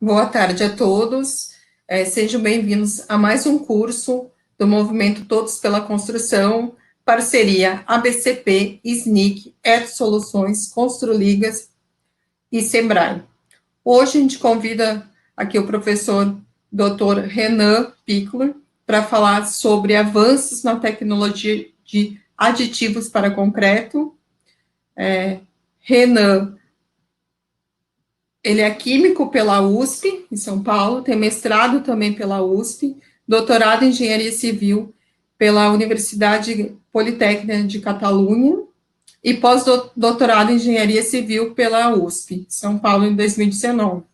Boa tarde a todos. Sejam bem-vindos a mais um curso do Movimento Todos pela Construção, parceria ABCP, SNIC, Eto Soluções, Construligas e Sebrae. Hoje a gente convida aqui o professor Dr. Renan Pickler para falar sobre avanços na tecnologia de aditivos para concreto. Renan, ele é químico pela USP, em São Paulo, tem mestrado também pela USP, doutorado em engenharia civil pela Universidade Politécnica de Catalunha e pós-doutorado em engenharia civil pela USP, São Paulo, em 2019.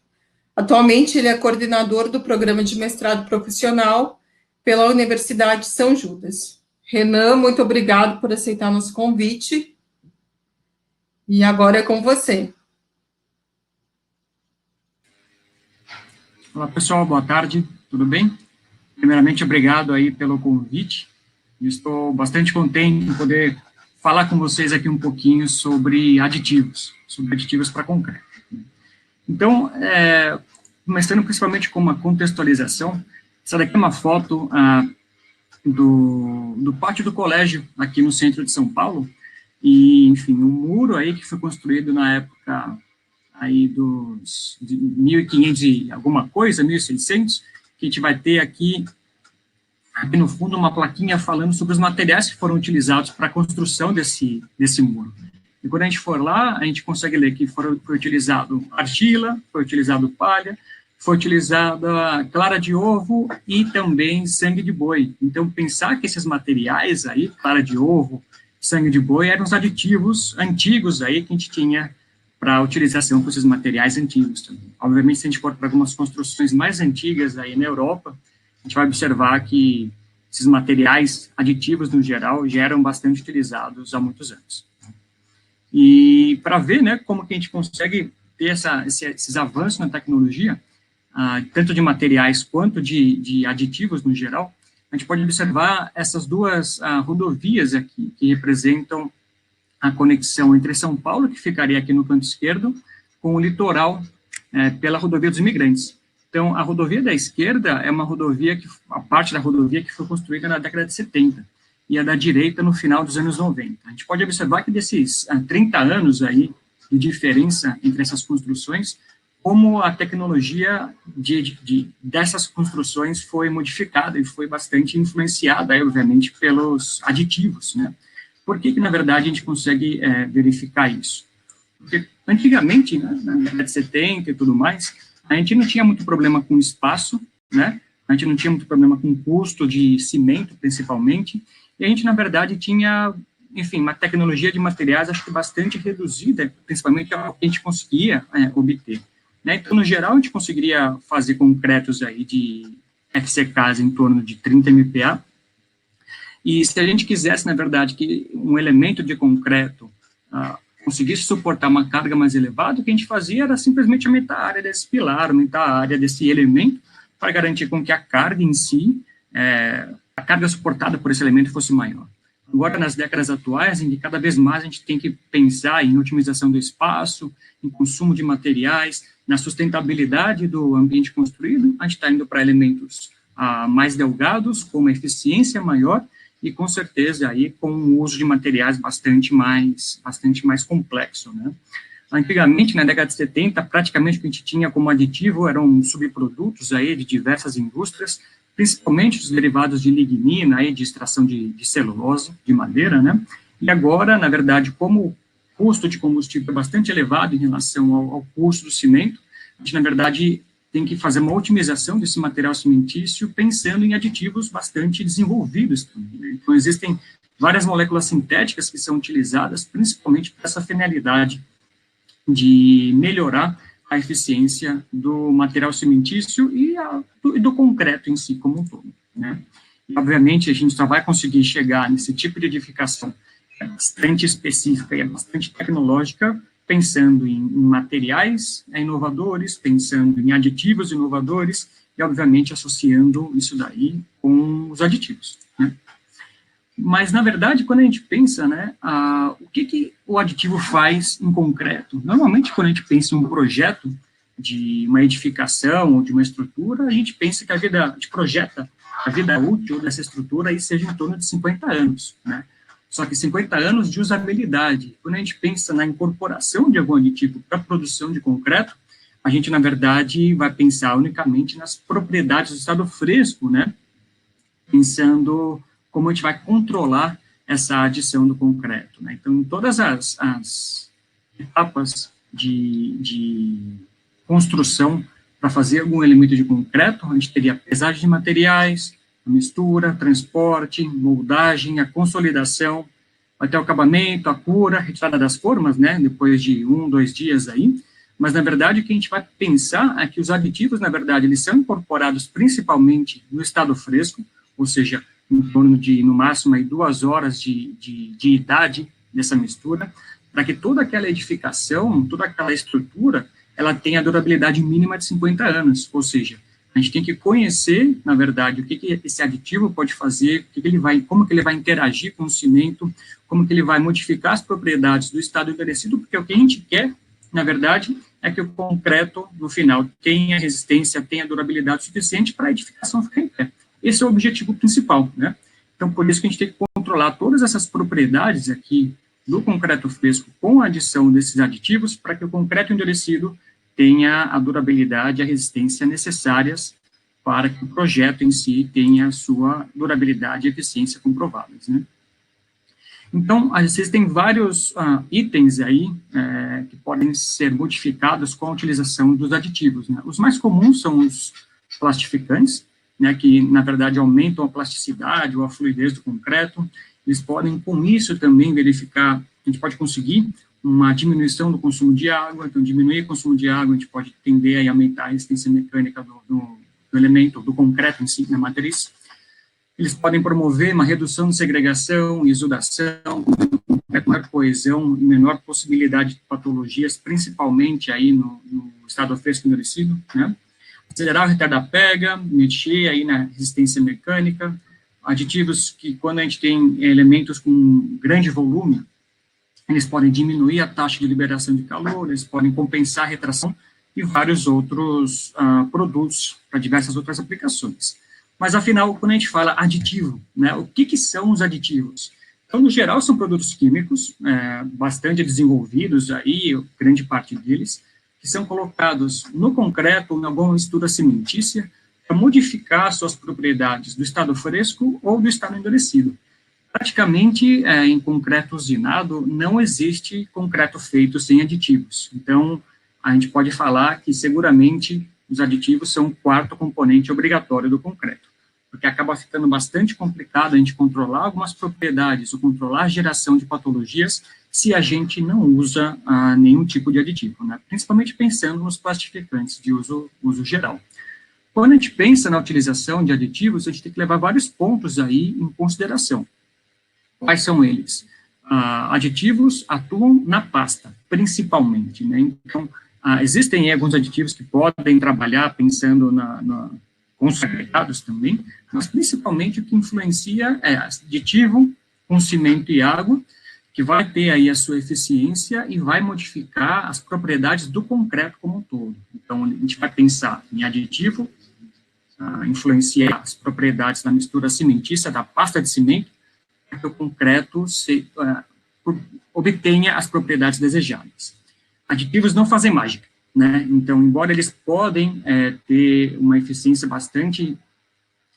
Atualmente, ele é coordenador do programa de mestrado profissional pela Universidade de São Judas. Renan, muito obrigado por aceitar nosso convite. E agora é com você. Olá, pessoal, boa tarde, tudo bem? Primeiramente, obrigado aí pelo convite. Estou bastante contente em poder falar com vocês aqui um pouquinho sobre aditivos para concreto. Então, começando principalmente com uma contextualização, essa daqui é uma foto do pátio do colégio aqui no centro de São Paulo, e, enfim, um muro aí que foi construído na época aí de 1500 e alguma coisa, 1600, que a gente vai ter aqui no fundo uma plaquinha falando sobre os materiais que foram utilizados para a construção desse muro. E quando a gente for lá, a gente consegue ler que foi utilizado argila, foi utilizado palha, foi utilizada clara de ovo e também sangue de boi. Então, pensar que esses materiais aí, clara de ovo, sangue de boi, eram os aditivos antigos aí que a gente tinha para a utilização com esses materiais antigos também. Obviamente, se a gente for para algumas construções mais antigas aí na Europa, a gente vai observar que esses materiais aditivos, no geral, já eram bastante utilizados há muitos anos. E para ver, né, como que a gente consegue ter esses avanços na tecnologia, tanto de materiais quanto de aditivos no geral, a gente pode observar essas duas rodovias aqui, que representam a conexão entre São Paulo, que ficaria aqui no canto esquerdo, com o litoral, pela rodovia dos Imigrantes. Então, a rodovia da esquerda é uma rodovia, a parte da rodovia que foi construída na década de 70, e a da direita no final dos anos 90. A gente pode observar que desses 30 anos aí, de diferença entre essas construções, como a tecnologia dessas construções foi modificada e foi bastante influenciada, aí, obviamente, pelos aditivos, né? Por que, na verdade, a gente consegue verificar isso? Porque, antigamente, né, na década de 70 e tudo mais, a gente não tinha muito problema com espaço, né? A gente não tinha muito problema com custo de cimento, principalmente, e a gente, na verdade, tinha, enfim, uma tecnologia de materiais, acho que bastante reduzida, principalmente ao que a gente conseguia obter. Né? Então, no geral, a gente conseguiria fazer concretos aí de FCKs em torno de 30 MPa, e se a gente quisesse, na verdade, que um elemento de concreto conseguisse suportar uma carga mais elevada, o que a gente fazia era simplesmente aumentar a área desse pilar, aumentar a área desse elemento, para garantir com que a carga em si, a carga suportada por esse elemento fosse maior. Agora, nas décadas atuais, em que cada vez mais a gente tem que pensar em otimização do espaço, em consumo de materiais, na sustentabilidade do ambiente construído, a gente está indo para elementos mais delgados, com uma eficiência maior, e com certeza aí com o uso de materiais bastante mais complexo, né? Antigamente, na década de 70, praticamente o que a gente tinha como aditivo eram subprodutos aí de diversas indústrias, principalmente os derivados de lignina, aí de extração de celulose, de madeira, né? E agora, na verdade, como o custo de combustível é bastante elevado em relação ao custo do cimento, a gente, na verdade, tem que fazer uma otimização desse material cimentício pensando em aditivos bastante desenvolvidos também, né? Então, existem várias moléculas sintéticas que são utilizadas principalmente para essa finalidade de melhorar a eficiência do material cimentício e do concreto em si como um todo, né? E, obviamente, a gente só vai conseguir chegar nesse tipo de edificação bastante específica e bastante tecnológica pensando em materiais inovadores, pensando em aditivos inovadores e, obviamente, associando isso daí com os aditivos, né? Mas, na verdade, quando a gente pensa, né, o que o aditivo faz em concreto? Normalmente, quando a gente pensa em um projeto, de uma edificação ou de uma estrutura, a gente pensa que a gente projeta a vida útil dessa estrutura aí seja em torno de 50 anos, né? Só que 50 anos de usabilidade. Quando a gente pensa na incorporação de algum aditivo para a produção de concreto, a gente, na verdade, vai pensar unicamente nas propriedades do estado fresco, né? Pensando como a gente vai controlar essa adição do concreto, né? Então, em todas as etapas de construção para fazer algum elemento de concreto, a gente teria a pesagem de materiais, a mistura, transporte, moldagem, a consolidação, até o acabamento, a cura, a retirada das formas, né, depois de 1, 2 dias aí, mas, na verdade, o que a gente vai pensar é que os aditivos, na verdade, eles são incorporados principalmente no estado fresco, ou seja, em torno de, no máximo, aí 2 horas de idade dessa mistura, para que toda aquela edificação, toda aquela estrutura, ela tem a durabilidade mínima de 50 anos, ou seja, a gente tem que conhecer, na verdade, o que esse aditivo pode fazer, como que ele vai interagir com o cimento, como que ele vai modificar as propriedades do estado envelhecido, porque o que a gente quer, na verdade, é que o concreto, no final, tenha resistência, tenha durabilidade suficiente para a edificação ficar em pé. Esse é o objetivo principal, né? Então, por isso que a gente tem que controlar todas essas propriedades aqui do concreto fresco com a adição desses aditivos para que o concreto endurecido tenha a durabilidade e a resistência necessárias para que o projeto em si tenha a sua durabilidade e eficiência comprovadas, né? Então, existem vários itens aí que podem ser modificados com a utilização dos aditivos, né? Os mais comuns são os plastificantes, né, que, na verdade, aumentam a plasticidade ou a fluidez do concreto. Eles podem, com isso, também verificar, a gente pode conseguir uma diminuição do consumo de água, então, diminuir o consumo de água, a gente pode tender a aumentar a resistência mecânica do elemento, do concreto em si, na matriz. Eles podem promover uma redução de segregação, exudação, maior coesão e menor possibilidade de patologias, principalmente aí no estado fresco endurecido, né? Acelerar o retardar pega, mexer aí na resistência mecânica, aditivos que, quando a gente tem elementos com grande volume, eles podem diminuir a taxa de liberação de calor, eles podem compensar a retração e vários outros produtos para diversas outras aplicações. Mas, afinal, quando a gente fala aditivo, né, o que são os aditivos? Então, no geral, são produtos químicos, bastante desenvolvidos aí, grande parte deles, que são colocados no concreto ou em alguma mistura cimentícia para modificar suas propriedades do estado fresco ou do estado endurecido. Praticamente, em concreto usinado, não existe concreto feito sem aditivos. Então, a gente pode falar que, seguramente, os aditivos são o quarto componente obrigatório do concreto, porque acaba ficando bastante complicado a gente controlar algumas propriedades ou controlar a geração de patologias se a gente não usa nenhum tipo de aditivo, né? Principalmente pensando nos plastificantes de uso geral. Quando a gente pensa na utilização de aditivos, a gente tem que levar vários pontos aí em consideração. Quais são eles? Aditivos atuam na pasta, principalmente, né? Então, existem alguns aditivos que podem trabalhar pensando com os agregados também, mas principalmente o que influencia é aditivo com cimento e água, que vai ter aí a sua eficiência e vai modificar as propriedades do concreto como um todo. Então, a gente vai pensar em aditivo, influenciar as propriedades da mistura cimentícia, da pasta de cimento, para que o concreto obtenha as propriedades desejadas. Aditivos não fazem mágica, né? Então, embora eles podem ter uma eficiência bastante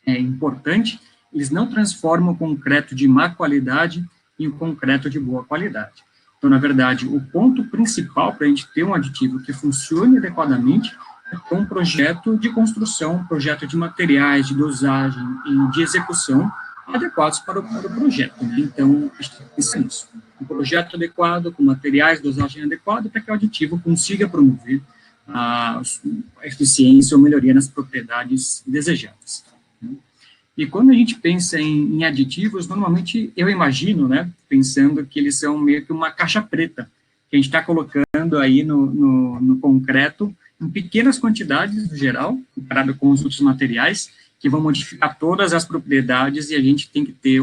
importante, eles não transformam o concreto de má qualidade em um concreto de boa qualidade. Então, na verdade, o ponto principal para a gente ter um aditivo que funcione adequadamente é ter um projeto de construção, um projeto de materiais, de dosagem e de execução adequados para o projeto, né? Então, a gente tem que pensar nisso. Um projeto adequado, com materiais, dosagem adequada, para que o aditivo consiga promover a eficiência ou melhoria nas propriedades desejadas. E quando a gente pensa em aditivos, normalmente eu imagino, né, pensando que eles são meio que uma caixa preta, que a gente está colocando aí no concreto, em pequenas quantidades, no geral, comparado com os outros materiais, que vão modificar todas as propriedades, e a gente tem que ter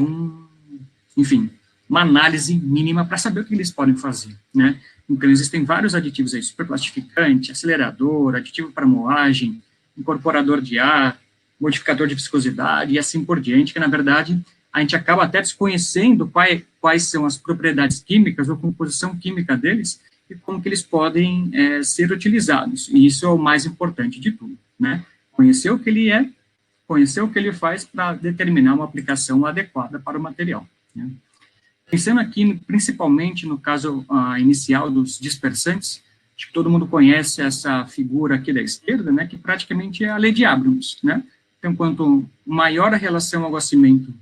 enfim, uma análise mínima para saber o que eles podem fazer, né? Então, existem vários aditivos aí, superplastificante, acelerador, aditivo para moagem, incorporador de ar, modificador de viscosidade e assim por diante, que, na verdade, a gente acaba até desconhecendo quais são as propriedades químicas ou composição química deles e como que eles podem ser utilizados. E isso é o mais importante de tudo, né? Conhecer o que ele é, conhecer o que ele faz para determinar uma aplicação adequada para o material, né? Pensando aqui, principalmente no caso inicial dos dispersantes, acho que todo mundo conhece essa figura aqui da esquerda, né, que praticamente é a lei de Abrams, né? Então, quanto maior a relação água-cimento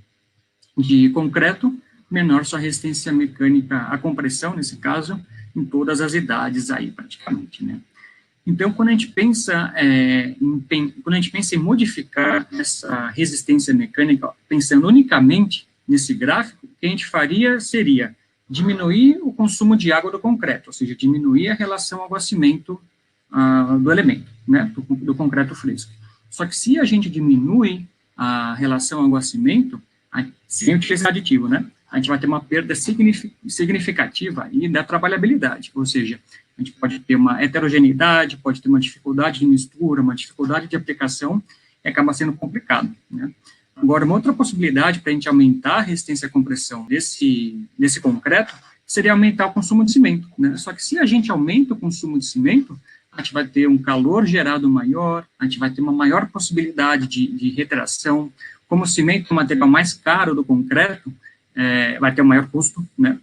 de concreto, menor sua resistência mecânica à compressão, nesse caso, em todas as idades aí, praticamente, né? Então, quando a gente pensa em modificar essa resistência mecânica, pensando unicamente nesse gráfico, o que a gente faria seria diminuir o consumo de água do concreto, ou seja, diminuir a relação água-cimento do elemento, né, do concreto fresco. Só que se a gente diminui a relação água-cimento, sem utilizar aditivo, né, a gente vai ter uma perda significativa aí da trabalhabilidade, ou seja, a gente pode ter uma heterogeneidade, pode ter uma dificuldade de mistura, uma dificuldade de aplicação, e acaba sendo complicado, né. Agora, uma outra possibilidade para a gente aumentar a resistência à compressão desse concreto seria aumentar o consumo de cimento, né? Só que se a gente aumenta o consumo de cimento, a gente vai ter um calor gerado maior, a gente vai ter uma maior possibilidade de retração. Como o cimento é o material mais caro do concreto, vai ter um maior custo, né,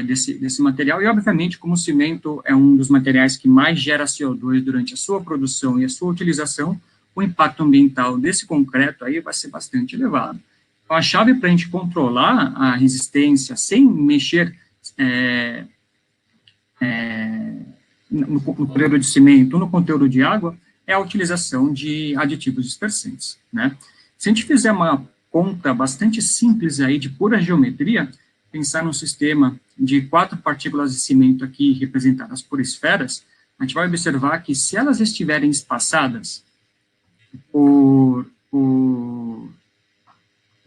desse material, e obviamente, como o cimento é um dos materiais que mais gera CO2 durante a sua produção e a sua utilização, o impacto ambiental desse concreto aí vai ser bastante elevado. Então, a chave para a gente controlar a resistência sem mexer no conteúdo de cimento, no conteúdo de água, é a utilização de aditivos dispersantes, né? Se a gente fizer uma conta bastante simples aí de pura geometria, pensar num sistema de 4 partículas de cimento aqui representadas por esferas, a gente vai observar que se elas estiverem espaçadas por um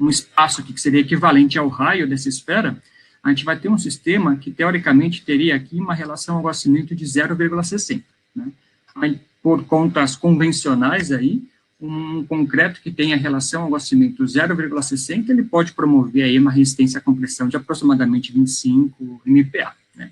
espaço aqui que seria equivalente ao raio dessa esfera, a gente vai ter um sistema que, teoricamente, teria aqui uma relação água-cimento de 0,60, né? Aí, por contas convencionais aí, um concreto que tenha relação água-cimento 0,60, ele pode promover aí uma resistência à compressão de aproximadamente 25 MPa, né?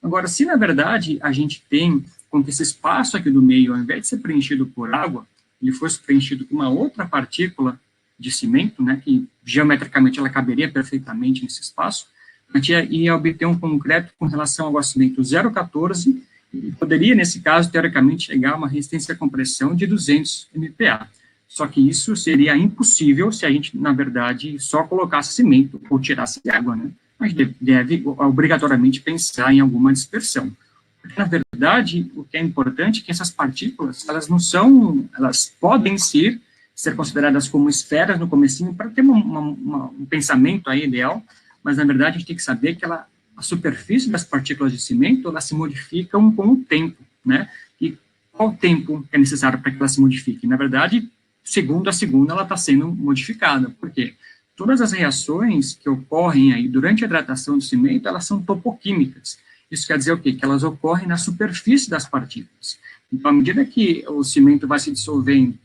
Agora, se na verdade a gente tem com que esse espaço aqui do meio, ao invés de ser preenchido por água, ele fosse preenchido com uma outra partícula de cimento, né, que geometricamente ela caberia perfeitamente nesse espaço, a gente ia obter um concreto com relação ao água-cimento 0,14 e poderia, nesse caso, teoricamente, chegar a uma resistência à compressão de 200 MPa. Só que isso seria impossível se a gente, na verdade, só colocasse cimento ou tirasse água, né? A gente deve obrigatoriamente pensar em alguma dispersão. Porque, na verdade, o que é importante é que essas partículas, elas podem ser consideradas como esferas no comecinho, para ter um pensamento aí ideal, mas, na verdade, a gente tem que saber que a superfície das partículas de cimento, elas se modificam com o tempo, né? E qual o tempo é necessário para que elas se modifiquem? Na verdade, segundo a segunda, ela está sendo modificada. Por quê? Todas as reações que ocorrem aí durante a hidratação do cimento, elas são topoquímicas. Isso quer dizer o quê? Que elas ocorrem na superfície das partículas. Então, à medida que o cimento vai se dissolvendo,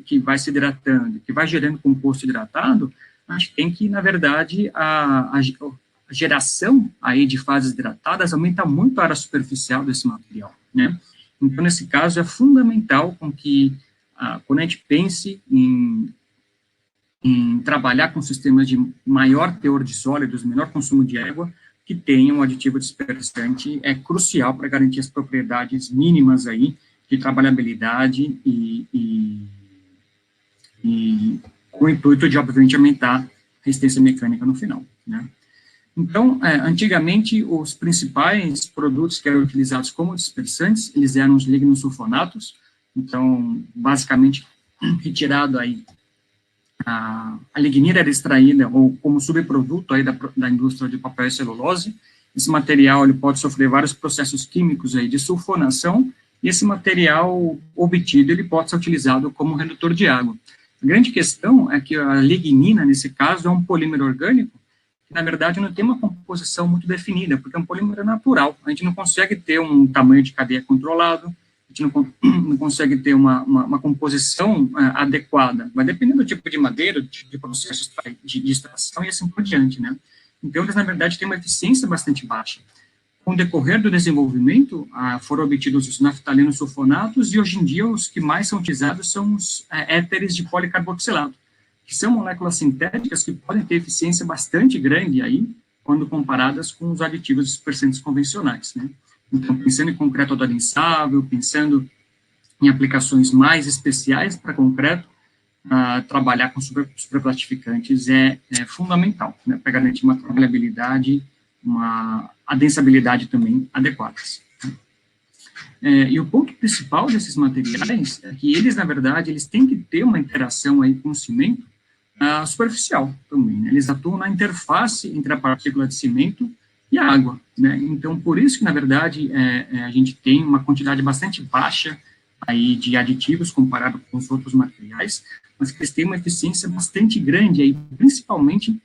que vai se hidratando, que vai gerando composto hidratado, a gente tem que, na verdade, a geração aí de fases hidratadas aumenta muito a área superficial desse material, né? Então, nesse caso, é fundamental com que, quando a gente pense em trabalhar com sistemas de maior teor de sólidos, menor consumo de água, que tenha um aditivo dispersante é crucial para garantir as propriedades mínimas aí de trabalhabilidade e com o intuito de, obviamente, aumentar a resistência mecânica no final, né? Então, antigamente, os principais produtos que eram utilizados como dispersantes, eles eram os lignosulfonatos. Então, basicamente, retirado aí, a lignina era extraída ou como subproduto aí da indústria de papel e celulose. Esse material ele pode sofrer vários processos químicos aí de sulfonação, e esse material obtido ele pode ser utilizado como redutor de água. A grande questão é que a lignina, nesse caso, é um polímero orgânico que, na verdade, não tem uma composição muito definida, porque é um polímero natural. A gente não consegue ter um tamanho de cadeia controlado, a gente não consegue ter uma composição adequada. Vai depender do tipo de madeira, de processo de extração e assim por diante, né? Então, eles, na verdade, têm uma eficiência bastante baixa. Com o decorrer do desenvolvimento, foram obtidos os naftalinos sulfonatos, e hoje em dia os que mais são utilizados são os éteres de policarboxilato, que são moléculas sintéticas que podem ter eficiência bastante grande aí, quando comparadas com os aditivos dispersantes convencionais, né? Então, pensando em concreto adensável, pensando em aplicações mais especiais para concreto, trabalhar com superplastificantes é fundamental, né, para garantir uma trabalhabilidade, uma adensabilidade também adequadas. E o ponto principal desses materiais é que eles, na verdade, eles têm que ter uma interação aí com o cimento superficial também, né? Eles atuam na interface entre a partícula de cimento e a água, né? Então, por isso que, na verdade, a gente tem uma quantidade bastante baixa aí de aditivos comparado com os outros materiais, mas que eles têm uma eficiência bastante grande aí, principalmente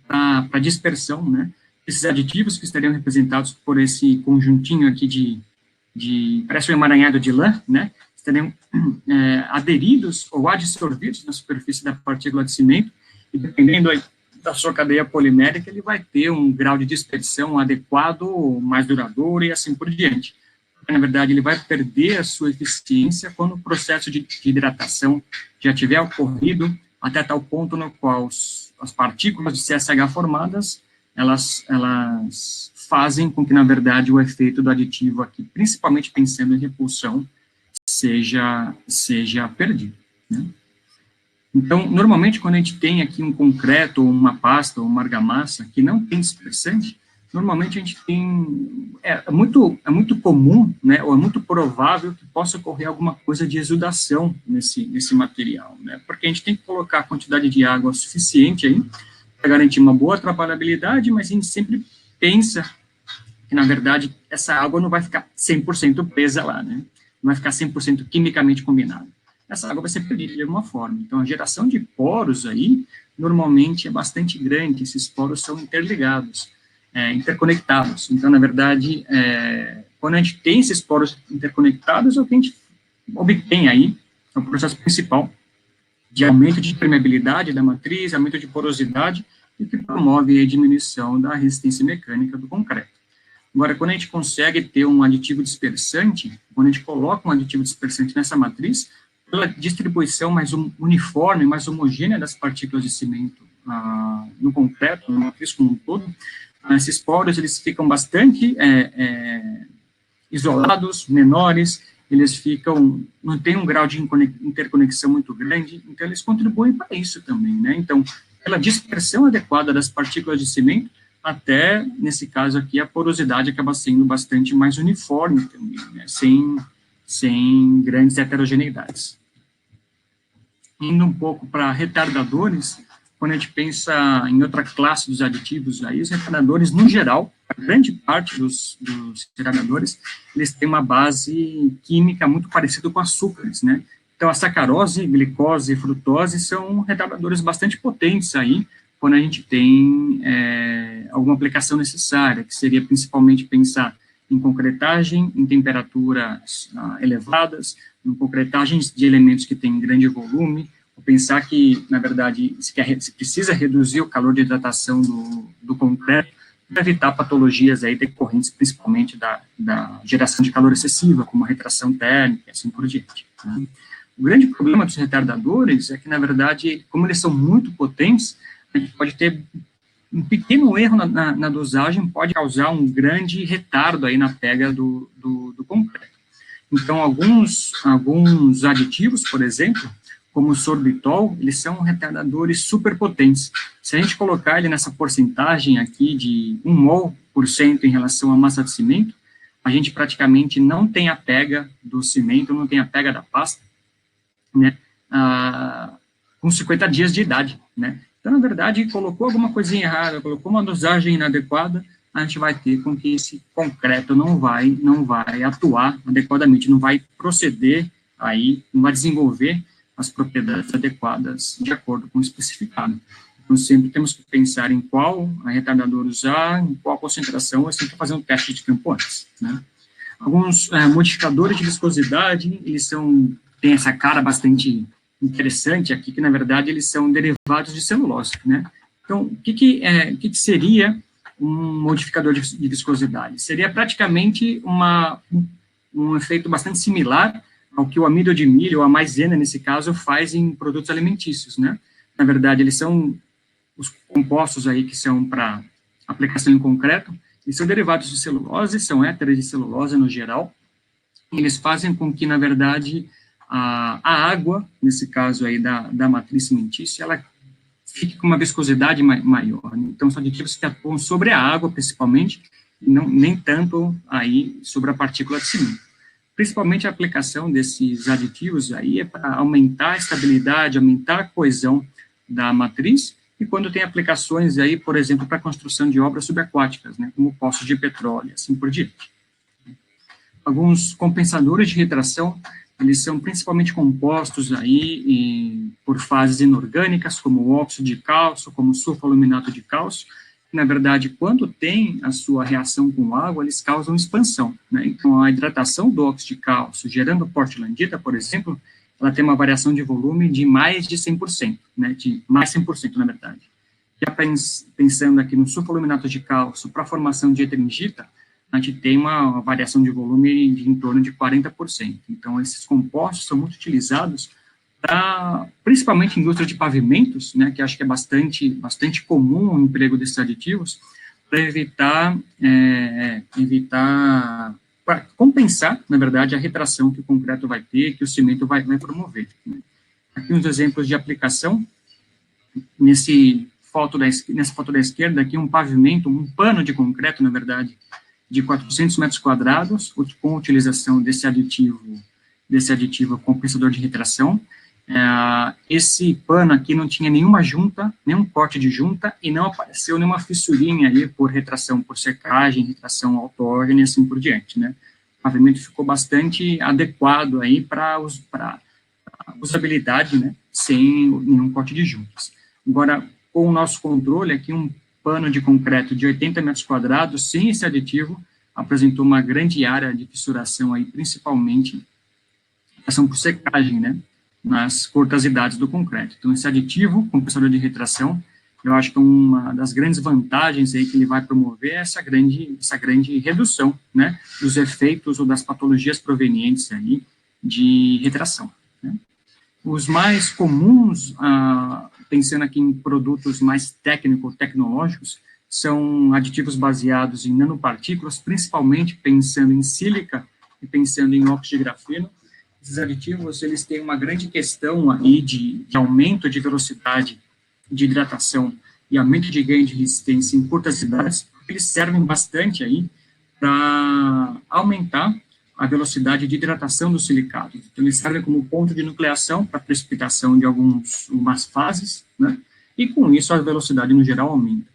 para dispersão, né? Esses aditivos que estariam representados por esse conjuntinho aqui parece um emaranhado de lã, né? Estariam aderidos ou adsorvidos na superfície da partícula de cimento, e dependendo aí da sua cadeia polimérica, ele vai ter um grau de dispersão adequado, mais duradouro e assim por diante. Na verdade, ele vai perder a sua eficiência quando o processo de hidratação já tiver ocorrido até tal ponto no qual as partículas de CSH formadas, elas fazem com que, na verdade, o efeito do aditivo aqui, principalmente pensando em repulsão, seja perdido, né? Então, normalmente, quando a gente tem aqui um concreto, ou uma pasta, ou uma argamassa que não tem dispersante, normalmente a gente tem, é muito comum, né, ou é muito provável que possa ocorrer alguma coisa de exudação nesse material, né, porque a gente tem que colocar a quantidade de água suficiente aí, para garantir uma boa trabalhabilidade, mas a gente sempre pensa que, na verdade, essa água não vai ficar 100% presa lá, né, não vai ficar 100% quimicamente combinada. Essa água vai ser perdida de alguma forma. Então, a geração de poros aí, normalmente, é bastante grande, esses poros são interligados, interconectados. Então, na verdade, quando a gente tem esses poros interconectados, é o que a gente obtém aí, é o processo principal de aumento de permeabilidade da matriz, aumento de porosidade, e que promove a diminuição da resistência mecânica do concreto. Agora, quando a gente consegue ter um aditivo dispersante, quando a gente coloca um aditivo dispersante nessa matriz, pela distribuição mais uniforme, mais homogênea das partículas de cimento no concreto, na matriz como um todo, esses poros, eles ficam bastante isolados, menores, eles não tem um grau de interconexão muito grande, então eles contribuem para isso também, né? Então, pela dispersão adequada das partículas de cimento, até, nesse caso aqui, a porosidade acaba sendo bastante mais uniforme também, né? Sem grandes heterogeneidades. Indo um pouco para retardadores, quando a gente pensa em outra classe dos aditivos, aí, os retardadores, no geral, a grande parte dos retardadores, eles têm uma base química muito parecida com açúcares, né? Então, a sacarose, glicose e frutose são retardadores bastante potentes aí, quando a gente tem alguma aplicação necessária, que seria principalmente pensar em concretagem, em temperaturas elevadas, em concretagens de elementos que têm grande volume, ou pensar que, na verdade, se precisa reduzir o calor de hidratação do concreto, para evitar patologias aí decorrentes, principalmente da geração de calor excessiva, como a retração térmica, e assim por diante. Né? O grande problema dos retardadores é que, na verdade, como eles são muito potentes, a gente pode ter um pequeno erro na dosagem, pode causar um grande retardo aí na pega do concreto. Então, alguns aditivos, por exemplo, como o sorbitol, eles são retardadores superpotentes. Se a gente colocar ele nessa porcentagem aqui de 1 mol% em relação à massa de cimento, a gente praticamente não tem a pega do cimento, não tem a pega da pasta, né, com 50 dias de idade, né. Então, na verdade, colocou alguma coisinha errada, colocou uma dosagem inadequada, a gente vai ter com que esse concreto não vai atuar adequadamente, não vai proceder aí, não vai desenvolver as propriedades adequadas de acordo com o especificado. Então, sempre temos que pensar em qual retardador usar, em qual concentração, é sempre fazer um teste de campo antes, né? Alguns modificadores de viscosidade, eles têm essa cara bastante interessante aqui, que, na verdade, eles são derivados de celulose, né? Então, o que seria um modificador de viscosidade? Seria praticamente um efeito bastante similar ao que o amido de milho, ou a maisena, nesse caso, faz em produtos alimentícios, né? Na verdade, eles são os compostos aí que são para aplicação em concreto, eles são derivados de celulose, são éteres de celulose no geral, e eles fazem com que, na verdade, a água, nesse caso aí da matriz cimentícia, ela fique com uma viscosidade maior. Então, são aditivos que atuam sobre a água, principalmente, e nem tanto aí sobre a partícula de cimento. Principalmente a aplicação desses aditivos aí é para aumentar a estabilidade, aumentar a coesão da matriz, e quando tem aplicações aí, por exemplo, para a construção de obras subaquáticas, né, como poços de petróleo, assim por diante. Alguns compensadores de retração, eles são principalmente compostos aí por fases inorgânicas, como o óxido de cálcio, como o sulfaluminato de cálcio. Na verdade, quando tem a sua reação com água, eles causam expansão, né? Então, a hidratação do óxido de cálcio, gerando portlandita, por exemplo, ela tem uma variação de volume de mais de 100%, né? De mais 100%, na verdade. Já pensando aqui no sulfaluminato de cálcio, para a formação de heteringita, a gente tem uma variação de volume de em torno de 40%. Então, esses compostos são muito utilizados principalmente em indústria de pavimentos, né, que acho que é bastante comum o emprego desses aditivos, para para compensar, na verdade, a retração que o concreto vai ter, que o cimento vai promover, né. Aqui uns exemplos de aplicação, nessa foto da esquerda, aqui um pavimento, um pano de concreto, na verdade, de 400 metros quadrados, com utilização desse aditivo compensador de retração. Esse pano aqui não tinha nenhuma junta, nenhum corte de junta, e não apareceu nenhuma fissurinha ali por retração, por secagem, retração autógena e assim por diante, né? O pavimento ficou bastante adequado aí para usabilidade, né? Sem nenhum corte de juntas. Agora, com o nosso controle, aqui um pano de concreto de 80 metros quadrados, sem esse aditivo, apresentou uma grande área de fissuração aí, principalmente ação por secagem, né? Nas curtas idades do concreto. Então, esse aditivo, compensador de retração, eu acho que uma das grandes vantagens aí que ele vai promover é essa grande redução, né, dos efeitos ou das patologias provenientes aí de retração, né. Os mais comuns, pensando aqui em produtos mais tecnológicos, são aditivos baseados em nanopartículas, principalmente pensando em sílica e pensando em óxido de grafeno. Esses aditivos, eles têm uma grande questão aí de aumento de velocidade de hidratação e aumento de ganho de resistência em curtas idades, porque eles servem bastante aí para aumentar a velocidade de hidratação dos silicatos. Então, eles servem como ponto de nucleação para precipitação de algumas fases, né? E com isso a velocidade no geral aumenta.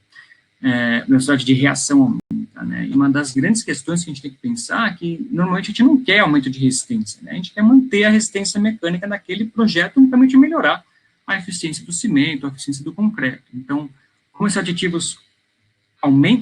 Velocidade de reação aumenta, né? E uma das grandes questões que a gente tem que pensar é que, normalmente, a gente não quer aumento de resistência, né? A gente quer manter a resistência mecânica naquele projeto, unicamente melhorar a eficiência do cimento, a eficiência do concreto. Então, como esses aditivos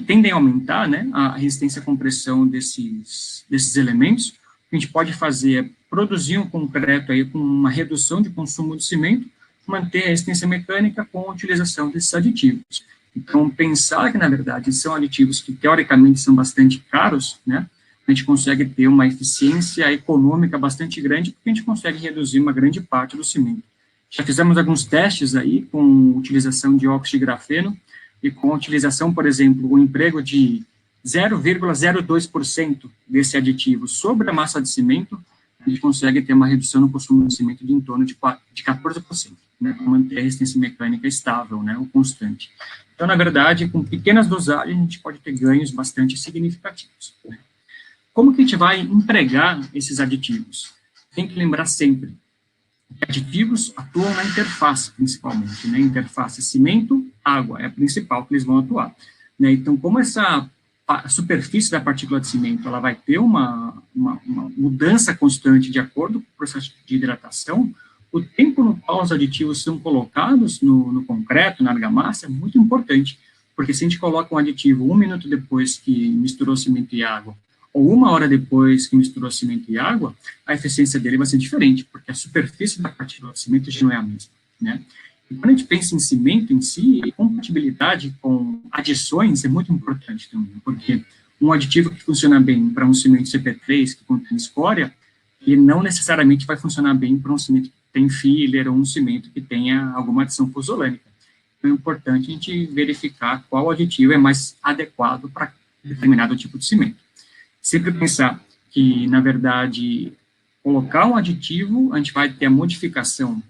tendem a aumentar, né, a resistência à compressão desses elementos, o que a gente pode fazer é produzir um concreto aí com uma redução de consumo de cimento, manter a resistência mecânica com a utilização desses aditivos. Então, pensar que, na verdade, são aditivos que, teoricamente, são bastante caros, né, a gente consegue ter uma eficiência econômica bastante grande, porque a gente consegue reduzir uma grande parte do cimento. Já fizemos alguns testes aí com utilização de óxido de grafeno e com a utilização, por exemplo, o emprego de 0,02% desse aditivo sobre a massa de cimento, a gente consegue ter uma redução no consumo de cimento de em torno de 14%, né, para manter a resistência mecânica estável, né, ou constante. Então, na verdade, com pequenas dosagens, a gente pode ter ganhos bastante significativos, né. Como que a gente vai empregar esses aditivos? Tem que lembrar sempre que aditivos atuam na interface, principalmente, né, interface cimento-água, é a principal que eles vão atuar, né. Então, como a superfície da partícula de cimento, ela vai ter uma mudança constante de acordo com o processo de hidratação, o tempo no qual os aditivos são colocados no concreto, na argamassa, é muito importante, porque se a gente coloca um aditivo 1 minuto depois que misturou cimento e água, ou 1 hora depois que misturou cimento e água, a eficiência dele vai ser diferente, porque a superfície da partícula de cimento já não é a mesma, né? E quando a gente pensa em cimento em si, a compatibilidade com adições é muito importante também, porque um aditivo que funciona bem para um cimento CP3 que contém escória, ele não necessariamente vai funcionar bem para um cimento que tem filler ou um cimento que tenha alguma adição pozolânica. Então, é importante a gente verificar qual aditivo é mais adequado para determinado tipo de cimento. Sempre pensar que, na verdade, colocar um aditivo, a gente vai ter a modificação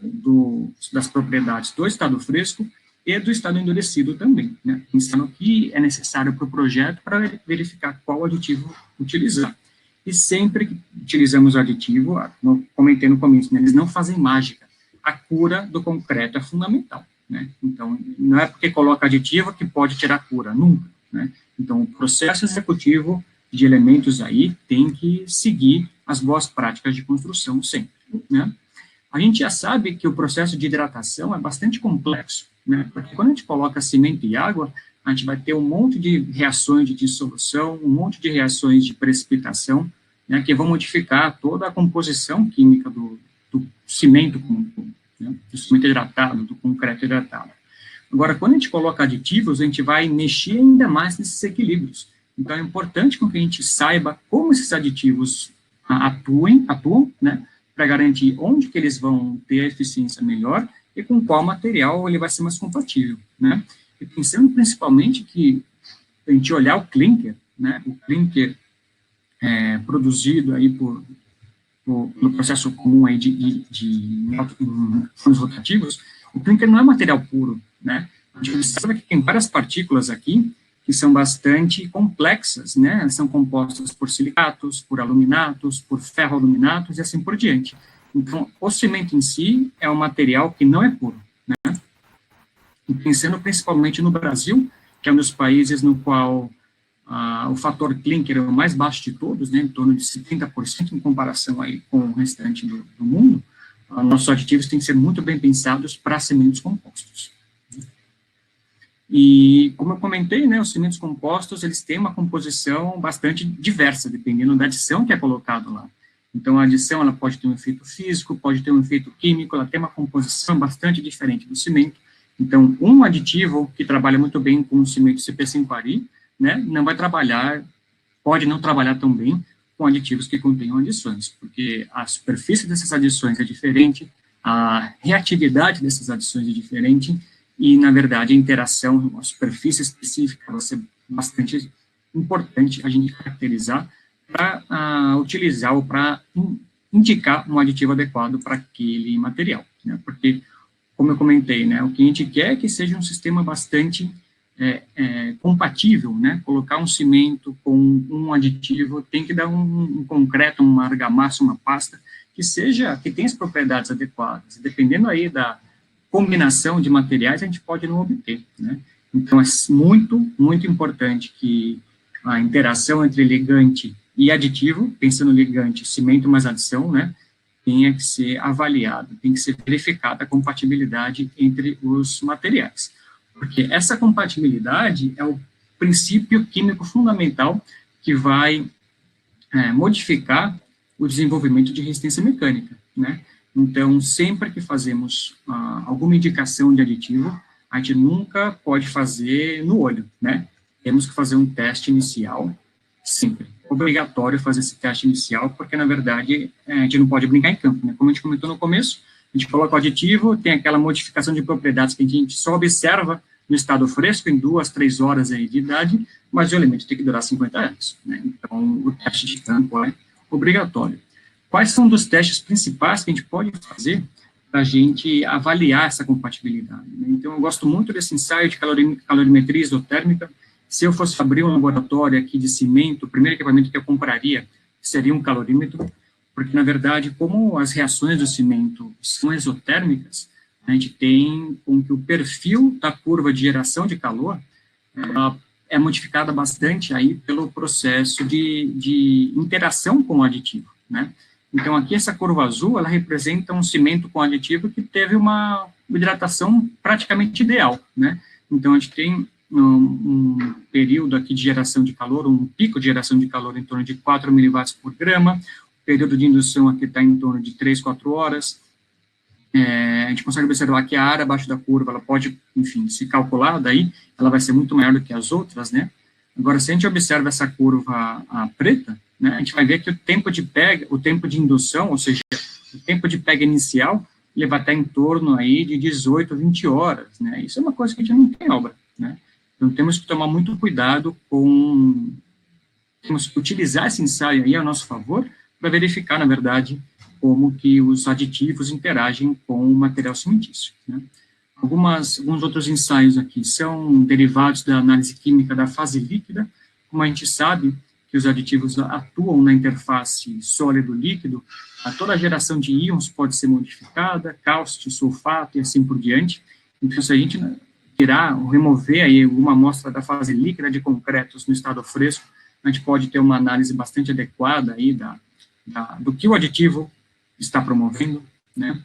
das propriedades do estado fresco e do estado endurecido também, né? Pensando o que é necessário para o projeto para verificar qual aditivo utilizar. E sempre que utilizamos o aditivo, como eu comentei no começo, né, eles não fazem mágica. A cura do concreto é fundamental, né? Então, não é porque coloca aditivo que pode tirar a cura, nunca, né? Então, o processo executivo de elementos aí tem que seguir as boas práticas de construção sempre, né? A gente já sabe que o processo de hidratação é bastante complexo, né? Porque quando a gente coloca cimento e água, a gente vai ter um monte de reações de dissolução, um monte de reações de precipitação, né, que vão modificar toda a composição química do cimento como um todo, né, do cimento hidratado, do concreto hidratado. Agora, quando a gente coloca aditivos, a gente vai mexer ainda mais nesses equilíbrios. Então, é importante que a gente saiba como esses aditivos atuam, né, para garantir onde que eles vão ter a eficiência melhor e com qual material ele vai ser mais compatível, né? E pensando principalmente que a gente olhar o clinker, né, o clinker produzido aí no processo comum aí de fornos rotativos, o clinker não é material puro, né? A gente sabe que tem várias partículas aqui que são bastante complexas, né? Elas são compostas por silicatos, por aluminatos, por ferroaluminatos e assim por diante. Então, o cimento em si é um material que não é puro, né? E pensando principalmente no Brasil, que é um dos países no qual o fator clinker é o mais baixo de todos, né, em torno de 70% em comparação aí com o restante do mundo, nossos aditivos têm que ser muito bem pensados para cimentos compostos. E, como eu comentei, né, os cimentos compostos, eles têm uma composição bastante diversa, dependendo da adição que é colocado lá. Então, a adição, ela pode ter um efeito físico, pode ter um efeito químico, ela tem uma composição bastante diferente do cimento. Então, um aditivo que trabalha muito bem com o cimento CP5-Ari, né, não vai trabalhar, pode não trabalhar tão bem com aditivos que contenham adições, porque a superfície dessas adições é diferente, a reatividade dessas adições é diferente, e, na verdade, a interação, a superfície específica vai ser bastante importante a gente caracterizar para utilizar ou para indicar um aditivo adequado para aquele material, né, porque, como eu comentei, né, o que a gente quer é que seja um sistema bastante compatível, né? Colocar um cimento com um aditivo tem que dar um concreto, uma argamassa, uma pasta que tenha as propriedades adequadas. Dependendo aí da combinação de materiais, a gente pode não obter, né? Então, é muito, muito importante que a interação entre ligante e aditivo, pensando no ligante, cimento mais adição, né, tenha que ser avaliado, tem que ser verificada a compatibilidade entre os materiais. Porque essa compatibilidade é o princípio químico fundamental que vai modificar o desenvolvimento de resistência mecânica, né? Então, sempre que fazemos alguma indicação de aditivo, a gente nunca pode fazer no olho, né? Temos que fazer um teste inicial, sempre. Obrigatório fazer esse teste inicial, porque, na verdade, a gente não pode brincar em campo, né? Como a gente comentou no começo, a gente coloca o aditivo, tem aquela modificação de propriedades que a gente só observa no estado fresco, em 2, 3 horas aí de idade, mas o elemento tem que durar 50 anos, né? Então, o teste de campo é obrigatório. Quais são os testes principais que a gente pode fazer para a gente avaliar essa compatibilidade, né? Então, eu gosto muito desse ensaio de calorimetria isotérmica. Se eu fosse abrir um laboratório aqui de cimento, o primeiro equipamento que eu compraria seria um calorímetro, porque, na verdade, como as reações do cimento são exotérmicas, a gente tem com que o perfil da curva de geração de calor é modificada bastante aí pelo processo de interação com o aditivo, né? Então, aqui essa curva azul, ela representa um cimento com aditivo que teve uma hidratação praticamente ideal, né? Então, a gente tem um período aqui de geração de calor, um pico de geração de calor em torno de 4 miliwatts por grama, o período de indução aqui está em torno de 3, 4 horas. A gente consegue observar que a área abaixo da curva, ela pode, enfim, se calcular, daí ela vai ser muito maior do que as outras, né? Agora, se a gente observa essa curva preta, né, a gente vai ver que o tempo de pega, o tempo de indução, ou seja, o tempo de pega inicial, ele vai estar em torno aí de 18 a 20 horas, né? Isso é uma coisa que a gente não tem obra, né? Então, temos que tomar muito cuidado temos que utilizar esse ensaio aí a nosso favor para verificar, na verdade, como que os aditivos interagem com o material cimentício, né? Alguns outros ensaios aqui são derivados da análise química da fase líquida. Como a gente sabe que os aditivos atuam na interface sólido-líquido, toda a geração de íons pode ser modificada, cálcio, sulfato e assim por diante. Então, se a gente tirar ou remover aí alguma amostra da fase líquida de concretos no estado fresco, a gente pode ter uma análise bastante adequada aí do que o aditivo está promovendo, né?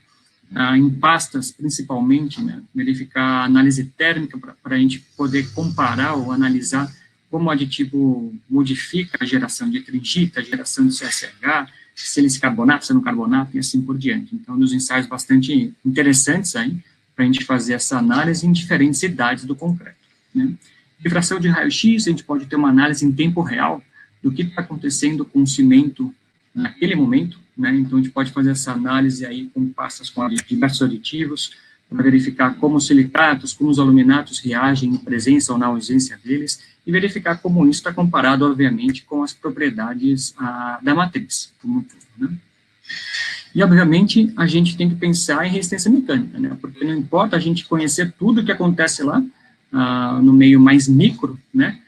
Em pastas, principalmente, né, verificar a análise térmica para a gente poder comparar ou analisar como o aditivo modifica a geração de tringita, a geração de CSH, sílice carbonato, cianocarbonato e assim por diante. Então, dos ensaios bastante interessantes aí, para a gente fazer essa análise em diferentes idades do concreto, né? Difração de raio-x, a gente pode ter uma análise em tempo real do que está acontecendo com o cimento naquele momento, né? Então, a gente pode fazer essa análise aí com pastas com diversos aditivos, para verificar como os silicatos, como os aluminatos reagem em presença ou na ausência deles, e verificar como isso está comparado, obviamente, com as propriedades da matriz, como um todo, né? E, obviamente, a gente tem que pensar em resistência mecânica, né? Porque não importa a gente conhecer tudo o que acontece lá, no meio mais micro, né?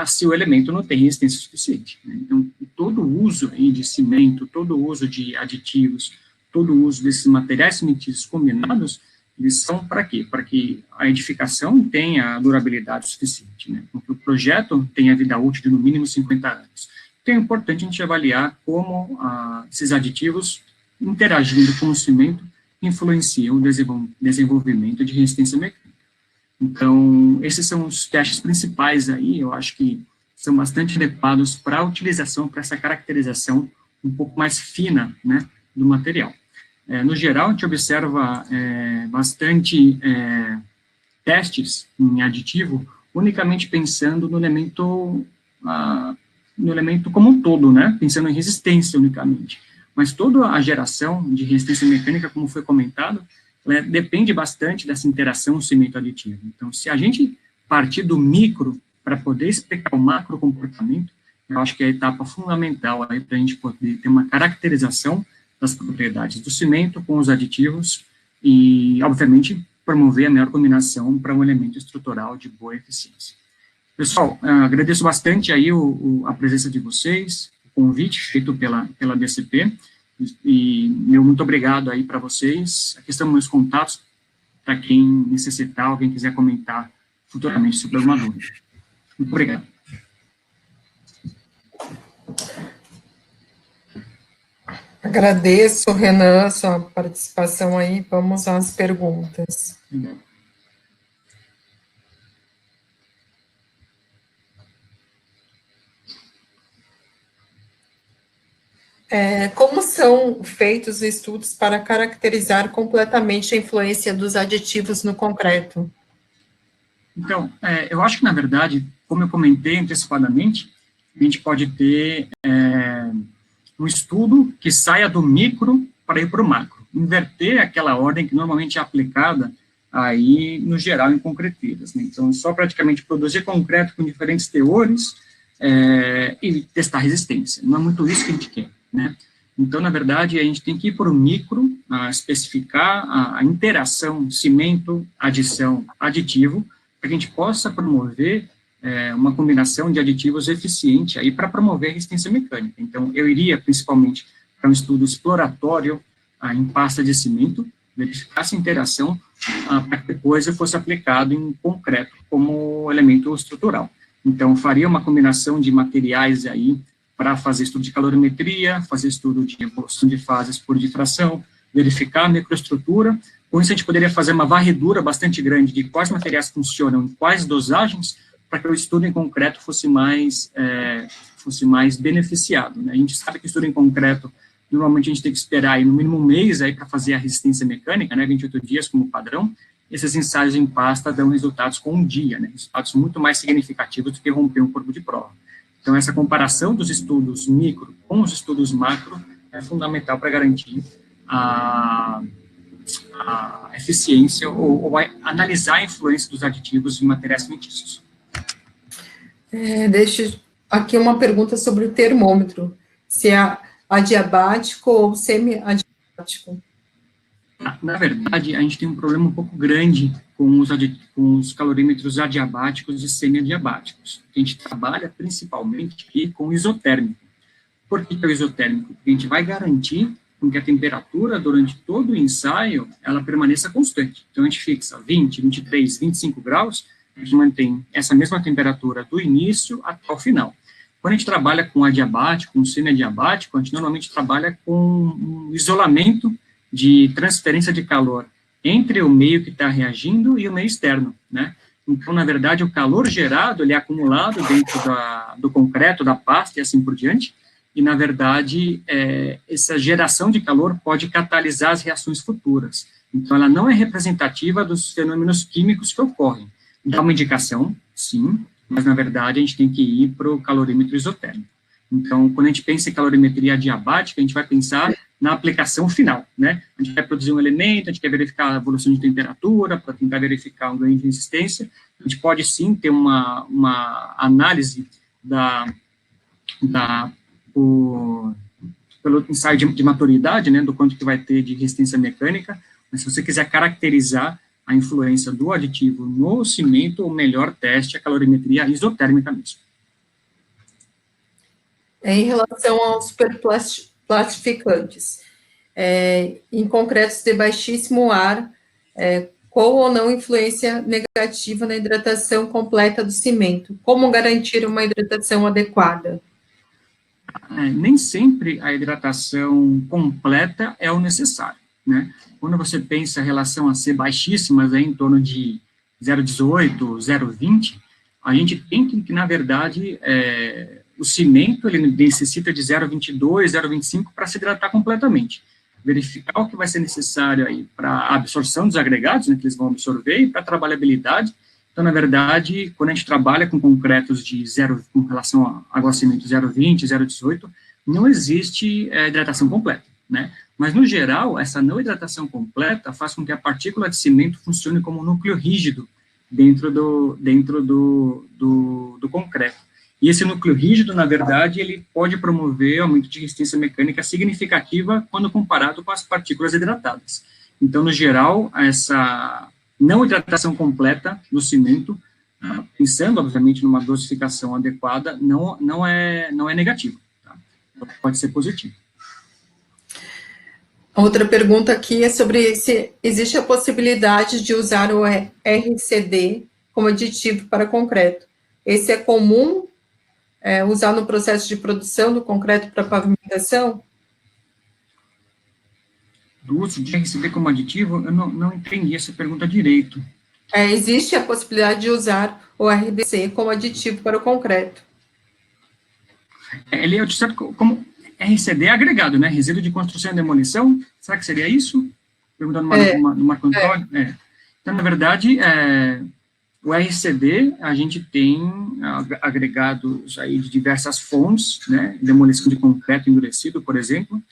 Se o elemento não tem resistência suficiente, né? Então, todo o uso aí de cimento, todo o uso de aditivos, todo o uso desses materiais cimentícios combinados, eles são para quê? Para que a edificação tenha durabilidade suficiente, né? Para que o projeto tenha vida útil de no mínimo 50 anos. Então, é importante a gente avaliar como esses aditivos, interagindo com o cimento, influenciam o desenvolvimento de resistência mecânica. Então, esses são os testes principais aí, eu acho que são bastante adequados para a utilização, para essa caracterização um pouco mais fina, né, do material. No geral, a gente observa bastante testes em aditivo, unicamente pensando no elemento como um todo, né, pensando em resistência unicamente. Mas toda a geração de resistência mecânica, como foi comentado, depende bastante dessa interação cimento-aditivo. Então, se a gente partir do micro para poder explicar o macro comportamento, eu acho que é a etapa fundamental aí para a gente poder ter uma caracterização das propriedades do cimento com os aditivos e, obviamente, promover a melhor combinação para um elemento estrutural de boa eficiência. Pessoal, agradeço bastante aí a presença de vocês, o convite feito pela DCP, e meu muito obrigado aí para vocês. Aqui estão meus contatos, para quem necessitar, alguém quiser comentar futuramente sobre alguma dúvida. Muito obrigado. Agradeço, Renan, sua participação aí. Vamos às perguntas. Como são feitos estudos para caracterizar completamente a influência dos aditivos no concreto? Então, eu acho que, na verdade, como eu comentei antecipadamente, a gente pode ter um estudo que saia do micro para ir para o macro, inverter aquela ordem que normalmente é aplicada aí, no geral, em concreteiras, né? Então, só praticamente produzir concreto com diferentes teores e testar resistência. Não é muito isso que a gente quer, né? Então, na verdade, a gente tem que ir para o micro, especificar a interação cimento, adição, aditivo, para que a gente possa promover uma combinação de aditivos eficiente aí para promover a resistência mecânica. Então, eu iria principalmente para um estudo exploratório em pasta de cimento, verificar essa interação para que depois eu fosse aplicado em concreto como elemento estrutural. Então, faria uma combinação de materiais aí para fazer estudo de calorimetria, fazer estudo de evolução de fases por difração, verificar a microestrutura. Com isso, a gente poderia fazer uma varredura bastante grande de quais materiais funcionam em quais dosagens, para que o estudo em concreto fosse mais beneficiado, né? A gente sabe que o estudo em concreto, normalmente a gente tem que esperar aí, no mínimo 1 mês para fazer a resistência mecânica, né, 28 dias como padrão. Esses ensaios em pasta dão resultados com 1 dia, né, resultados muito mais significativos do que romper um corpo de prova. Então, essa comparação dos estudos micro com os estudos macro é fundamental para garantir a eficiência ou analisar a influência dos aditivos em materiais alimentícios. Deixa aqui uma pergunta sobre o termômetro, se é adiabático ou semi-adiabático. Na verdade, a gente tem um problema um pouco grande com os calorímetros adiabáticos e semi-adiabáticos. A gente trabalha principalmente aqui com o isotérmico. Por que é o isotérmico? Porque a gente vai garantir que a temperatura durante todo o ensaio, ela permaneça constante. Então, a gente fixa 20, 23, 25 graus, a gente mantém essa mesma temperatura do início até o final. Quando a gente trabalha com adiabático, com semi-adiabático, a gente normalmente trabalha com um isolamento de transferência de calor entre o meio que está reagindo e o meio externo, né? Então, na verdade, o calor gerado, ele é acumulado dentro do concreto, da pasta e assim por diante, e, na verdade, essa geração de calor pode catalisar as reações futuras. Então, ela não é representativa dos fenômenos químicos que ocorrem. Dá uma indicação, sim, mas, na verdade, a gente tem que ir para o calorímetro isotérmico. Então, quando a gente pensa em calorimetria adiabática, a gente vai pensar na aplicação final, né? A gente vai produzir um elemento, a gente quer verificar a evolução de temperatura, para tentar verificar um ganho de resistência. A gente pode, sim, ter uma análise pelo ensaio de maturidade, né, do quanto que vai ter de resistência mecânica, mas se você quiser caracterizar a influência do aditivo no cimento, o melhor teste é a calorimetria isotérmica mesmo. Em relação aos superplastificantes, em concretos de baixíssimo ar, qual ou não influência negativa na hidratação completa do cimento? Como garantir uma hidratação adequada? Nem sempre a hidratação completa é o necessário, né? Quando você pensa em relação a ser baixíssimas, em torno de 0,18, 0,20, a gente tem que na verdade, o cimento, ele necessita de 0,22, 0,25 para se hidratar completamente. Verificar o que vai ser necessário aí para a absorção dos agregados, né, que eles vão absorver, e para a trabalhabilidade. Então, na verdade, quando a gente trabalha com concretos de com relação a água-cimento 0,20, 0,18, não existe hidratação completa, né? Mas, no geral, essa não hidratação completa faz com que a partícula de cimento funcione como um núcleo rígido dentro do concreto. E esse núcleo rígido, na verdade, ele pode promover aumento de resistência mecânica significativa quando comparado com as partículas hidratadas. Então, no geral, essa não hidratação completa do cimento, pensando, obviamente, numa dosificação adequada, não é negativo, tá? Pode ser positivo. Outra pergunta aqui é sobre se existe a possibilidade de usar o RCD como aditivo para concreto. Esse é comum usar no processo de produção do concreto para pavimentação? Do uso de RCD como aditivo, eu não entendi essa pergunta direito. Existe a possibilidade de usar o RDC como aditivo para o concreto. Ele é utilizado como RCD agregado, né? Resíduo de construção e demolição. Será que seria isso? Perguntando no Marco Antônio. Então, na verdade, o RCD, a gente tem agregados aí de diversas fontes, né? Demolição de concreto endurecido, por exemplo,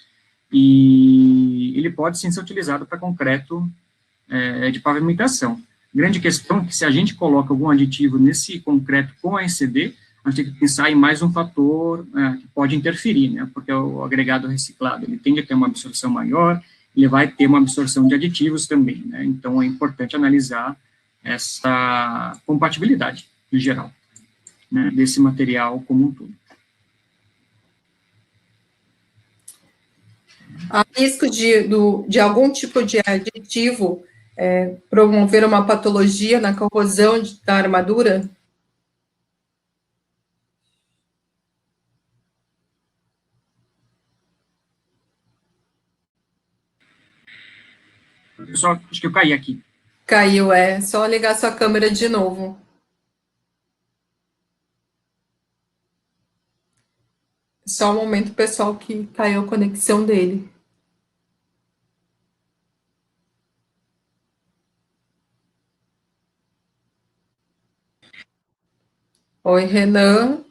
e ele pode sim ser utilizado para concreto de pavimentação. Grande questão é que se a gente coloca algum aditivo nesse concreto com RCD, a gente tem que pensar em mais um fator que pode interferir, né? Porque o agregado reciclado, ele tende a ter uma absorção maior, ele vai ter uma absorção de aditivos também, né? Então, é importante analisar essa compatibilidade, em geral, né, desse material como um todo. Há risco de algum tipo de aditivo promover uma patologia na corrosão da armadura? Pessoal, acho que eu caí aqui. Caiu, é. Só ligar sua câmera de novo. Só um momento, pessoal, que caiu a conexão dele. Oi, Renan.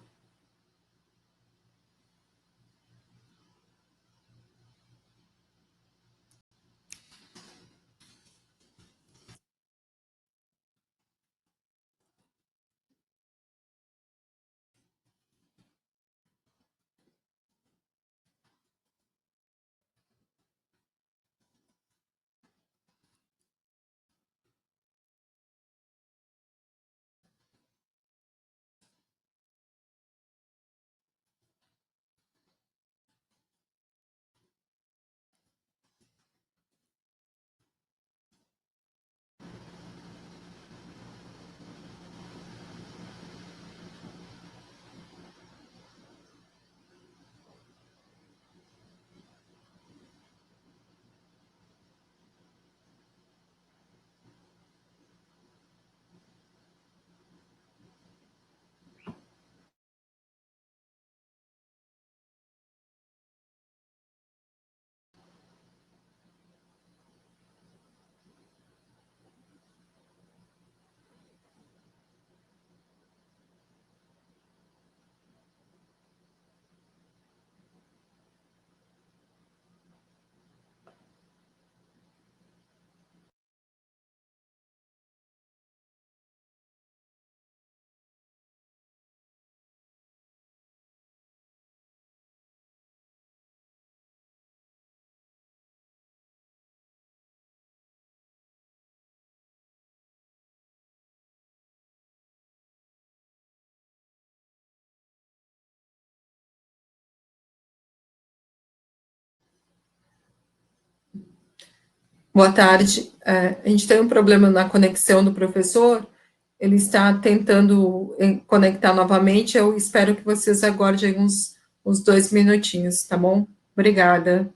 Boa tarde. A gente tem um problema na conexão do professor. Ele está tentando conectar novamente. Eu espero que vocês aguardem uns 2 minutinhos, tá bom? Obrigada.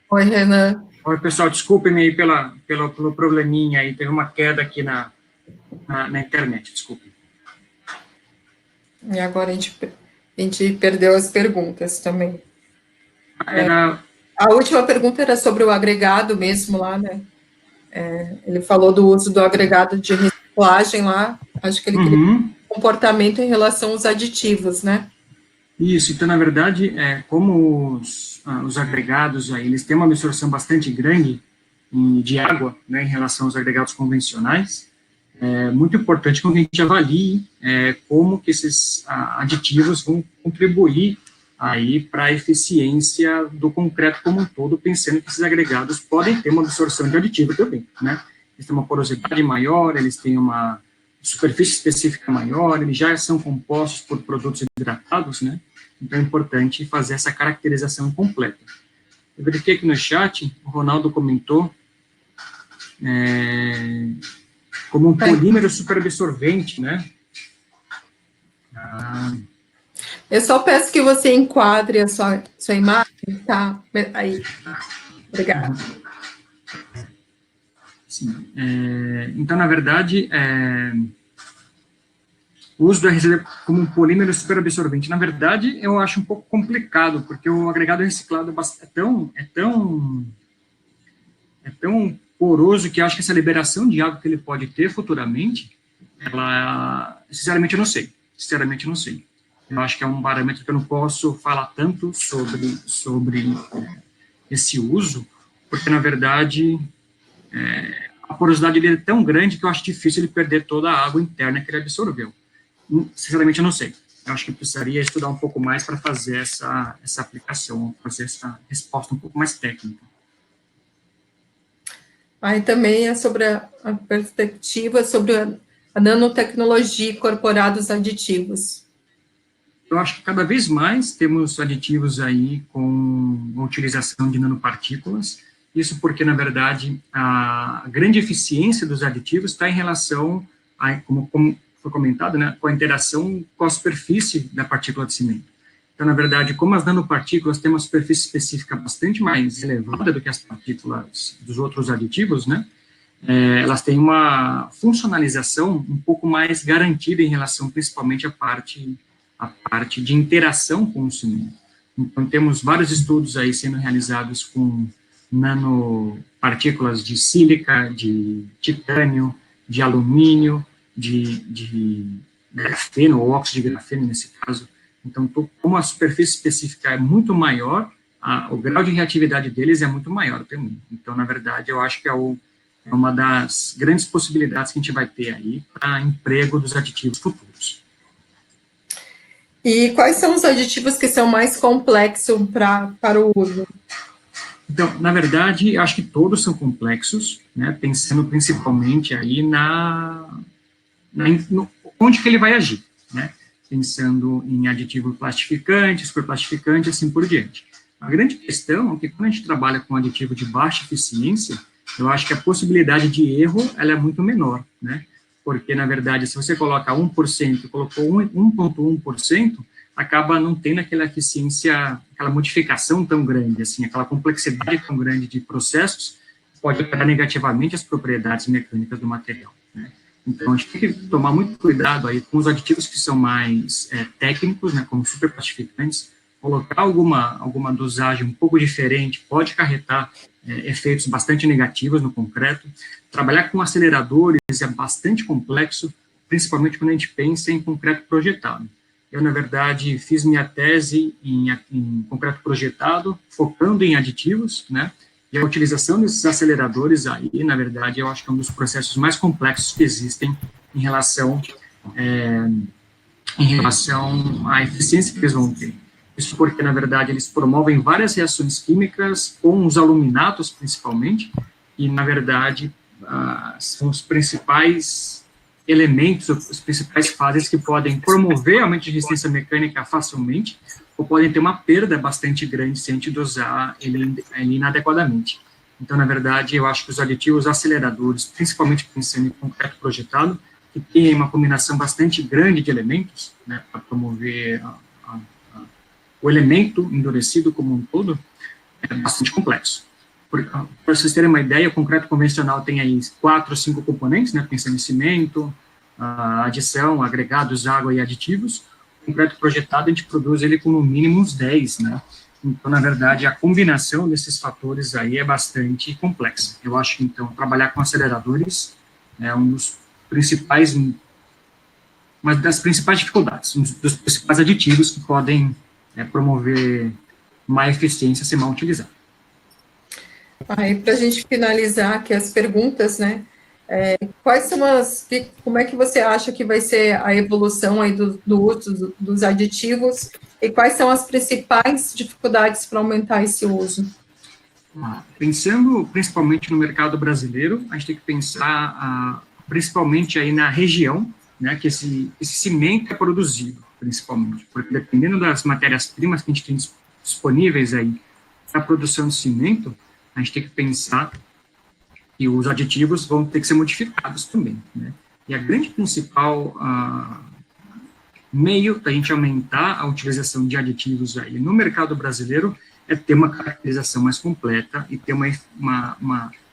Oi, Renan. Oi, pessoal, desculpem aí pelo probleminha aí, teve uma queda aqui na internet, desculpem. E agora a gente perdeu as perguntas também. A última pergunta era sobre o agregado mesmo lá, né? Ele falou do uso do agregado de reciclagem lá. Acho que ele queria comportamento em relação aos aditivos, né? Isso, então, na verdade, como os agregados, aí, eles têm uma absorção bastante grande de água, né, em relação aos agregados convencionais, é muito importante que a gente avalie como que esses aditivos vão contribuir aí para a eficiência do concreto como um todo, pensando que esses agregados podem ter uma absorção de aditivo também, né? Eles têm uma porosidade maior, eles têm uma superfície específica maior, eles já são compostos por produtos hidratados, né? Então é importante fazer essa caracterização completa. Eu verifiquei aqui no chat, o Ronaldo comentou como um polímero superabsorvente, né? Eu só peço que você enquadre a sua imagem, tá? Aí. Obrigada. Sim. Então, na verdade, o uso do RCD como um polímero superabsorvente, na verdade, eu acho um pouco complicado, porque o agregado reciclado é tão poroso, que acho que essa liberação de água que ele pode ter futuramente, ela, sinceramente, eu não sei. Sinceramente, eu não sei. Eu acho que é um parâmetro que eu não posso falar tanto sobre esse uso, porque, na verdade, a porosidade dele é tão grande que eu acho difícil ele perder toda a água interna que ele absorveu. Sinceramente, eu não sei. Eu acho que precisaria estudar um pouco mais para fazer essa aplicação, fazer essa resposta um pouco mais técnica. Aí também é sobre a perspectiva sobre a nanotecnologia incorporada aos aditivos. Eu acho que cada vez mais temos aditivos aí com a utilização de nanopartículas, isso porque, na verdade, a grande eficiência dos aditivos está em relação, como foi comentado, né, com a interação com a superfície da partícula de cimento. Então, na verdade, como as nanopartículas têm uma superfície específica bastante mais elevada do que as partículas dos outros aditivos, né, elas têm uma funcionalização um pouco mais garantida em relação, principalmente, à parte de interação com o cimento. Então, temos vários estudos aí sendo realizados com nanopartículas de sílica, de titânio, de alumínio, de grafeno, ou óxido de grafeno, nesse caso. Então, como a superfície específica é muito maior, o grau de reatividade deles é muito maior também. Então, na verdade, eu acho que é uma das grandes possibilidades que a gente vai ter aí para emprego dos aditivos futuros. E quais são os aditivos que são mais complexos para o uso? Então, na verdade, acho que todos são complexos, né, pensando principalmente aí onde que ele vai agir, né, pensando em aditivo plastificante, superplastificante, assim por diante. A grande questão é que quando a gente trabalha com aditivo de baixa eficiência, eu acho que a possibilidade de erro ela é muito menor, né, porque, na verdade, se você coloca 1% e colocou 1,1%, acaba não tendo aquela eficiência, aquela modificação tão grande, assim, aquela complexidade tão grande de processos, pode afetar negativamente as propriedades mecânicas do material, né? Então, a gente tem que tomar muito cuidado aí com os aditivos que são mais técnicos, né, como superplastificantes, colocar alguma dosagem um pouco diferente pode acarretar efeitos bastante negativos no concreto. Trabalhar com aceleradores é bastante complexo, principalmente quando a gente pensa em concreto projetado. Eu, na verdade, fiz minha tese em concreto projetado, focando em aditivos, né, e a utilização desses aceleradores aí, na verdade, eu acho que é um dos processos mais complexos que existem em relação à eficiência que eles vão ter. Isso porque, na verdade, eles promovem várias reações químicas com os aluminatos, principalmente, e, na verdade, são os principais elementos, as principais fases que podem promover aumento de resistência mecânica facilmente, ou podem ter uma perda bastante grande se a gente dosar ele inadequadamente. Então, na verdade, eu acho que os aditivos aceleradores, principalmente pensando em concreto projetado, que tem uma combinação bastante grande de elementos, né, para promover o elemento endurecido como um todo, é bastante complexo. Para vocês terem uma ideia, o concreto convencional tem aí 4 ou 5 componentes, né, pensando em cimento, adição, agregados, água e aditivos. O concreto projetado, a gente produz ele com no mínimo uns 10, né? Então, na verdade, a combinação desses fatores aí é bastante complexa. Eu acho que, então, trabalhar com aceleradores é uma das principais dificuldades, um dos principais aditivos que podem promover má eficiência se mal utilizado. Aí, para a gente finalizar aqui as perguntas, né, como é que você acha que vai ser a evolução aí do uso dos aditivos e quais são as principais dificuldades para aumentar esse uso? Pensando principalmente no mercado brasileiro, a gente tem que pensar principalmente aí na região, né, que esse cimento é produzido, principalmente, porque dependendo das matérias-primas que a gente tem disponíveis aí para a produção de cimento, a gente tem que pensar que os aditivos vão ter que ser modificados também, né? E a grande principal meio da gente aumentar a utilização de aditivos aí no mercado brasileiro é ter uma caracterização mais completa e ter uma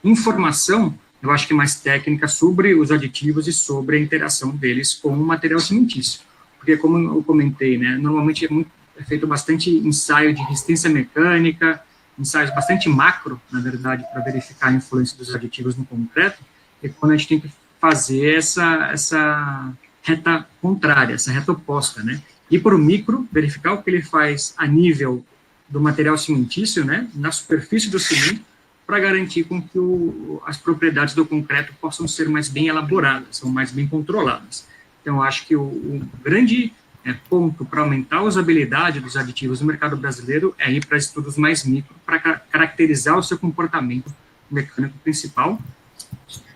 informação, eu acho que mais técnica, sobre os aditivos e sobre a interação deles com o material cimentício. Porque, como eu comentei, né, normalmente é feito bastante ensaio de resistência mecânica, ensaios bastante macro, na verdade, para verificar a influência dos aditivos no concreto, é quando a gente tem que fazer essa reta contrária, essa reta oposta, né? Ir para o micro, verificar o que ele faz a nível do material cimentício, né, na superfície do cimento, para garantir com que as propriedades do concreto possam ser mais bem elaboradas, são mais bem controladas. Então, eu acho que o grande ponto para aumentar a usabilidade dos aditivos no mercado brasileiro é ir para estudos mais micro, para caracterizar o seu comportamento mecânico principal,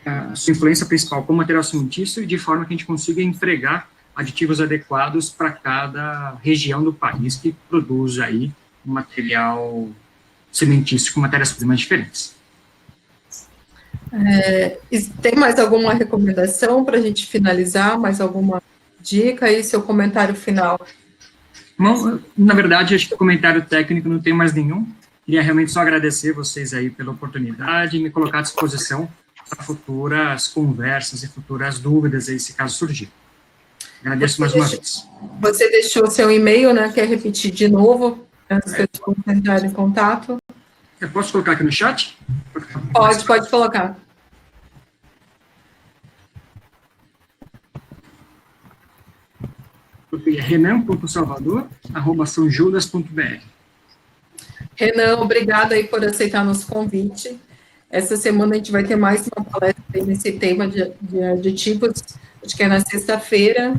a sua influência principal com o material cimentício, e de forma que a gente consiga empregar aditivos adequados para cada região do país que produz aí um material cimentício com matérias-primas diferentes. Tem mais alguma recomendação para a gente finalizar? Mais alguma dica aí, seu comentário final? Bom, na verdade, acho que o comentário técnico não tem mais nenhum. Queria realmente só agradecer vocês aí pela oportunidade e me colocar à disposição para futuras conversas e futuras dúvidas aí, se caso surgir. Agradeço mais uma vez. Você deixou seu e-mail, né? Quer repetir de novo, antes que eu entrar em contato? Eu posso colocar aqui no chat? Pode colocar. renan.salvador@sãojudas.br. Renan, obrigada aí por aceitar nosso convite. Essa semana a gente vai ter mais uma palestra nesse tema de aditivos, acho que é na sexta-feira.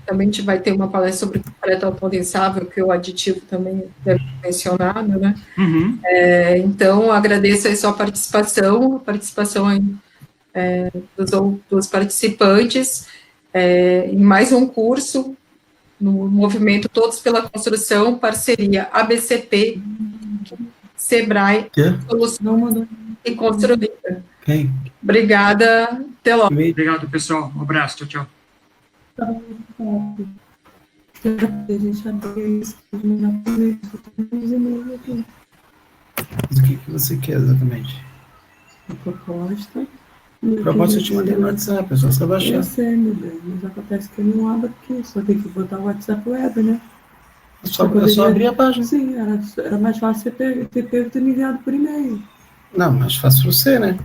Também a gente vai ter uma palestra sobre concreto autodensável, que o aditivo também deve ser mencionado, né? Uhum. Então, agradeço a sua participação, dos participantes, em mais um curso no movimento Todos pela Construção, parceria ABCP, Sebrae, Solução e Construída. Quem? Obrigada, até logo. Obrigado, pessoal. Um abraço, tchau, tchau. Mas o que você quer exatamente? A proposta. A proposta eu te mandei no WhatsApp, é só você baixar. Eu sei, meu bem, mas acontece que eu não abro aqui, só tem que botar o WhatsApp web, né? Eu só abri a página. Sim, era mais fácil ter pego e ter me enviado por e-mail. Não, mais fácil você, né?